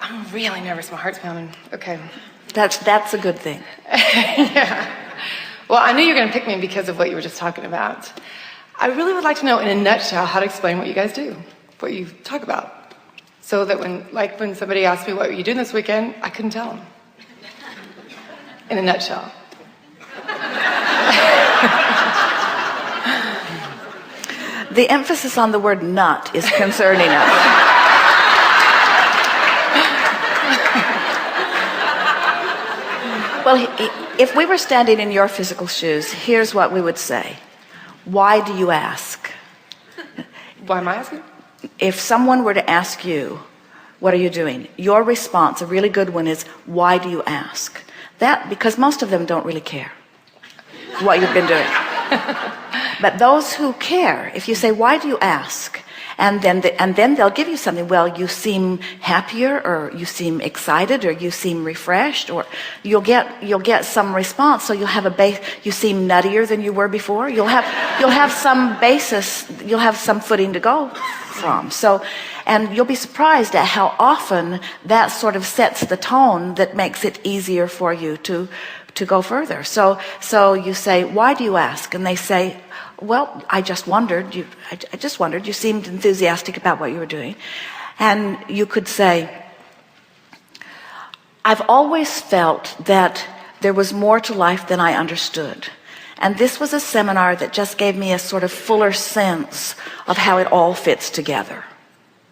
I'm really nervous. My heart's pounding. Okay. That's a good thing. Yeah. Well, I knew you were going to pick me because of what you were just talking about. I really would like to know in a nutshell how to explain what you guys do, what you talk about. So that when somebody asked me what were you doing this weekend, I couldn't tell them. In a nutshell. The emphasis on the word nut is concerning us. Well, if we were standing in your physical shoes, here's what we would say. Why do you ask? Why am I asking? If someone were to ask you, what are you doing? Your response, a really good one, is, why do you ask? That, because most of them don't really care what you've been doing. But those who care, if you say, why do you ask? And then they'll give you something. Well, you seem happier, or you seem excited, or you seem refreshed, or you'll get some response. So you'll have a base. You seem nuttier than you were before. You'll have some basis. You'll have some footing to go from. So, and you'll be surprised at how often that sort of sets the tone that makes it easier for you to go further. So you say, why do you ask? And they say, well, I just wondered. You seemed enthusiastic about what you were doing. And you could say, I've always felt that there was more to life than I understood. And this was a seminar that just gave me a sort of fuller sense of how it all fits together.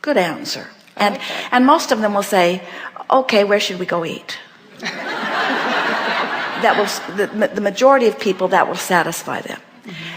Good answer. And most of them will say, okay, where should we go eat? That will, the majority of people, that will satisfy them.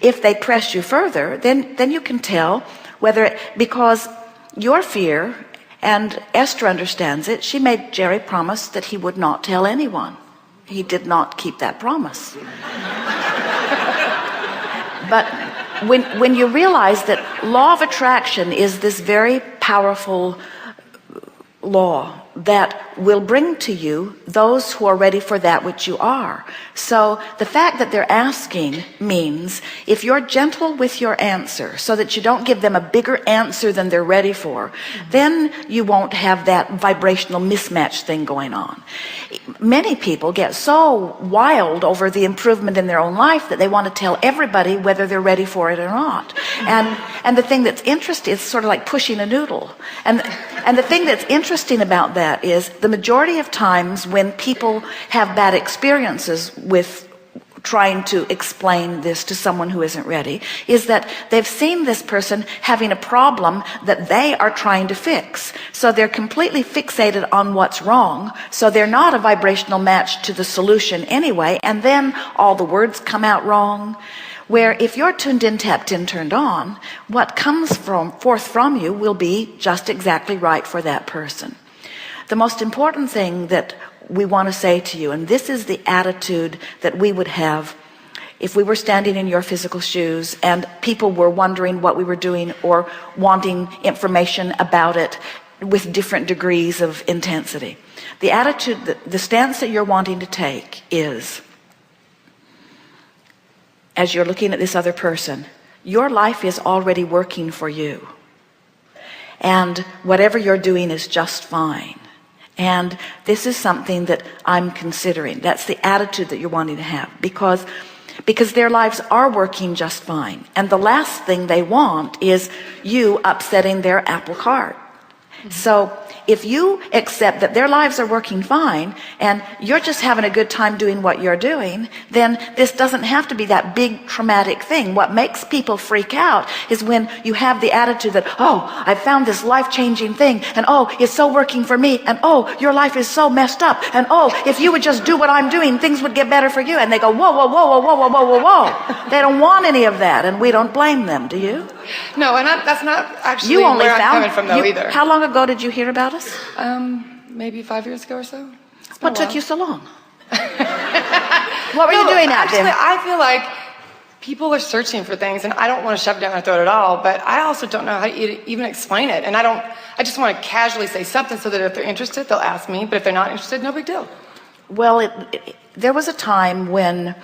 If they press you further, then you can tell whether because your fear, and Esther understands it, she made Jerry promise that he would not tell anyone. He did not keep that promise. But when you realize that law of attraction is this very powerful law that will bring to you those who are ready for that which you are. So the fact that they're asking means if you're gentle with your answer so that you don't give them a bigger answer than they're ready for, then you won't have that vibrational mismatch thing going on. Many people get so wild over the improvement in their own life that they want to tell everybody whether they're ready for it or not. And the thing that's interesting, it's sort of like pushing a noodle. And the thing that's interesting about that is the majority of times when people have bad experiences with trying to explain this to someone who isn't ready, is that they've seen this person having a problem that they are trying to fix. So they're completely fixated on what's wrong. So they're not a vibrational match to the solution anyway. And then all the words come out wrong. Where if you're tuned in, tapped in, turned on, what comes forth from you will be just exactly right for that person. The most important thing that we want to say to you, and this is the attitude that we would have if we were standing in your physical shoes and people were wondering what we were doing or wanting information about it with different degrees of intensity. The attitude, the stance that you're wanting to take is, as you're looking at this other person, your life is already working for you. And whatever you're doing is just fine. And this is something that I'm considering. That's the attitude that you're wanting to have. Because their lives are working just fine. And the last thing they want is you upsetting their apple cart. So if you accept that their lives are working fine and you're just having a good time doing what you're doing, then this doesn't have to be that big traumatic thing. What makes people freak out is when you have the attitude that, oh, I found this life-changing thing, and oh, it's so working for me, and oh, your life is so messed up, and oh, if you would just do what I'm doing, things would get better for you. And they go, whoa, whoa, whoa, whoa, whoa, whoa, whoa, whoa. They don't want any of that, and we don't blame them, do you? No, and that's not actually you only where found, I'm coming from, though, either. How long ago did you hear about us? Maybe 5 years ago or so. What took you so long? What were you doing out there? Actually, I feel like people are searching for things, and I don't want to shove it down their throat at all, but I also don't know how to even explain it. And I just want to casually say something so that if they're interested, they'll ask me. But if they're not interested, no big deal. Well, there was a time when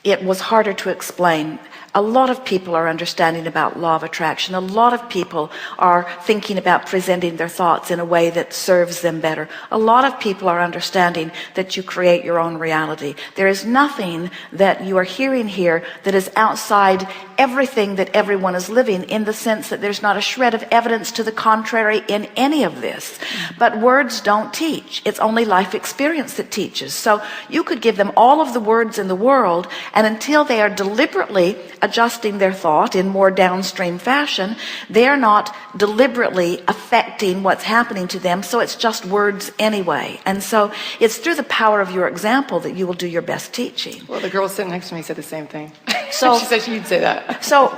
it was harder to explain. A lot of people are understanding about law of attraction. A lot of people are thinking about presenting their thoughts in a way that serves them better. A lot of people are understanding that you create your own reality. There is nothing that you are hearing here that is outside everything that everyone is living, in the sense that there's not a shred of evidence to the contrary in any of this. But words don't teach. It's only life experience that teaches. So you could give them all of the words in the world, and until they are deliberately adjusting their thought in more downstream fashion, they're not deliberately affecting what's happening to them. So it's just words anyway. And so it's through the power of your example that you will do your best teaching. Well, the girl sitting next to me said the same thing. So she said you'd say that. So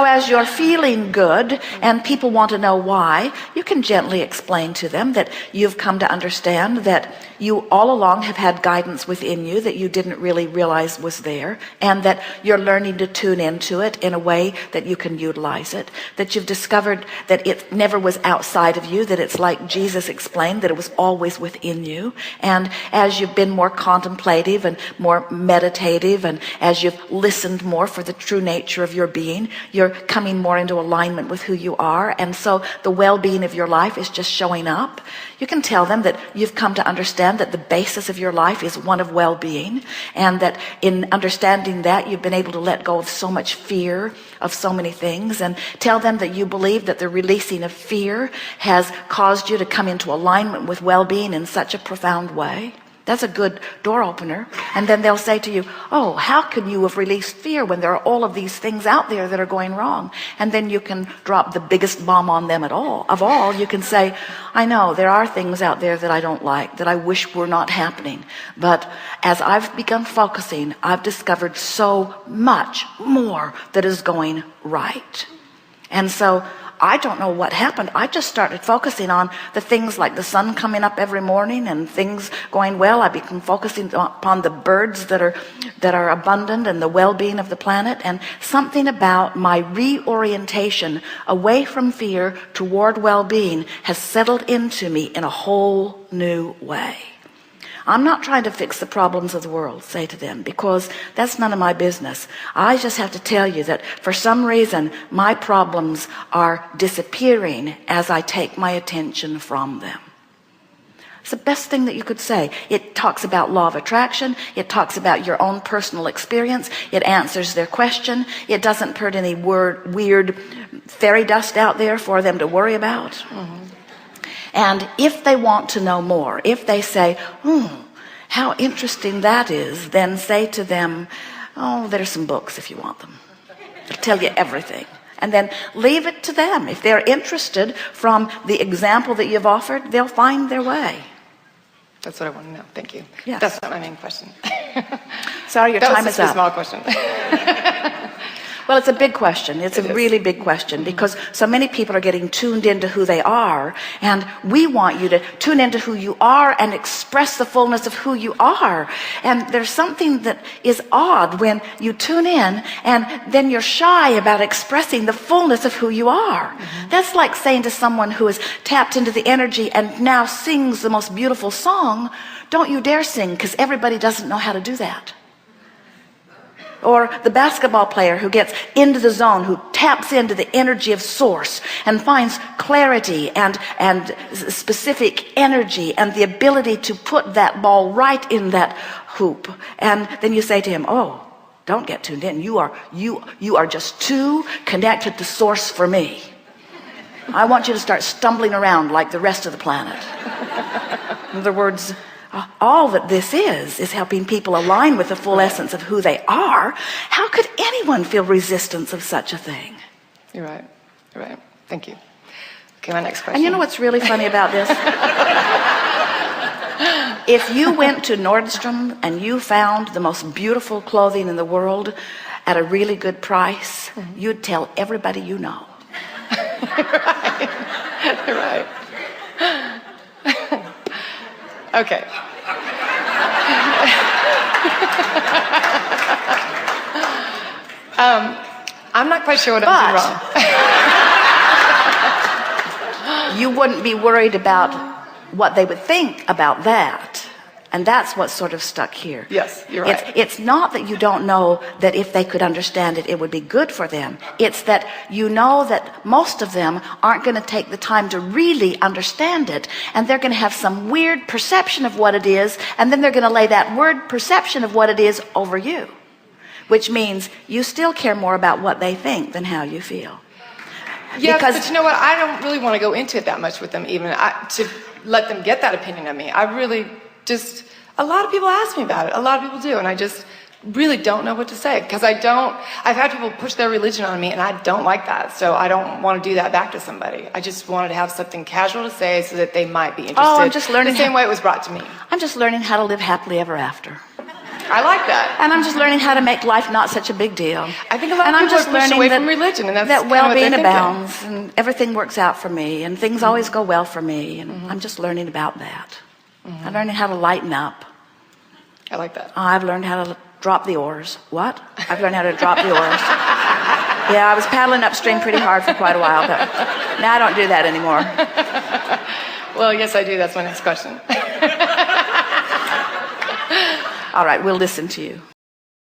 as you're feeling good and people want to know why, you can gently explain to them that you've come to understand that you all along have had guidance within you that you didn't really realize was there, and that you're learning to tune into it in a way that you can utilize it, that you've discovered that it never was outside of you, that it's like Jesus explained, that it was always within you. And as you've been more contemplative and more meditative, and as you've listened more for the true nature of your being, you're coming more into alignment with who you are. And so the well-being of your life is just showing up. You can tell them that you've come to understand that the basis of your life is one of well-being, and that in understanding that, you've been able to let go of so much fear of so many things, and tell them that you believe that the releasing of fear has caused you to come into alignment with well-being in such a profound way. That's a good door opener. And then they'll say to you, oh, how can you have released fear when there are all of these things out there that are going wrong? And then you can drop the biggest bomb on them of all. You can say, I know there are things out there that I don't like, that I wish were not happening. But as I've begun focusing, I've discovered so much more that is going right. And so I don't know what happened. I just started focusing on the things like the sun coming up every morning and things going well. I began focusing upon the birds that are abundant and the well-being of the planet, and something about my reorientation away from fear toward well-being has settled into me in a whole new way. I'm not trying to fix the problems of the world, say to them, because that's none of my business. I just have to tell you that for some reason, my problems are disappearing as I take my attention from them. It's the best thing that you could say. It talks about law of attraction. It talks about your own personal experience. It answers their question. It doesn't put any weird fairy dust out there for them to worry about. Mm-hmm. And if they want to know more, if they say, how interesting that is, then say to them, oh, there's some books if you want them. They'll tell you everything. And then leave it to them. If they're interested from the example that you've offered, they'll find their way. That's what I want to know. Thank you. Yes. That's not my main question. Sorry, your time is up. That was just a small question. Well, it's a big question. It's a really big question, because so many people are getting tuned into who they are, and we want you to tune into who you are and express the fullness of who you are. And there's something that is odd when you tune in and then you're shy about expressing the fullness of who you are. Mm-hmm. That's like saying to someone who has tapped into the energy and now sings the most beautiful song, don't you dare sing, because everybody doesn't know how to do that. Or the basketball player who gets into the zone, who taps into the energy of source and finds clarity and specific energy and the ability to put that ball right in that hoop. And then you say to him, oh, don't get tuned in. You are just too connected to source for me. I want you to start stumbling around like the rest of the planet. In other words, all that this is helping people align with the full essence of who they are. How could anyone feel resistance of such a thing? You're right. You're right. Thank you. Okay, my next question. And you know what's really funny about this? If you went to Nordstrom and you found the most beautiful clothing in the world at a really good price, mm-hmm. you'd tell everybody you know. You're right. Okay. I'm not quite sure what I'm doing wrong. You wouldn't be worried about what they would think about that And that's what's sort of stuck here. Yes, you're right. It's not that you don't know that if they could understand it, it would be good for them. It's that you know that most of them aren't going to take the time to really understand it, and they're going to have some weird perception of what it is, and then they're going to lay that word perception of what it is over you, which means you still care more about what they think than how you feel. Yeah, but you know what? I don't really want to go into it that much with them even, to let them get that opinion of me. I really just, a lot of people ask me about it. A lot of people do, and I just really don't know what to say, because I've had people push their religion on me, and I don't like that, so I don't want to do that back to somebody. I just wanted to have something casual to say so that they might be interested. Oh, I'm just learning the same way it was brought to me. I'm just learning how to live happily ever after. I like that. And I'm just learning how to make life not such a big deal. I think a lot of people are pushed away from religion, and that's that kind of what well-being they're abounds, and everything works out for me, and things always go well for me, and I'm just learning about that. I'm learning how to lighten up. I like that. I've learned how to drop the oars. What? I've learned how to drop the oars. Yeah, I was paddling upstream pretty hard for quite a while, but now I don't do that anymore. Well, yes, I do. That's my next question. All right, we'll listen to you.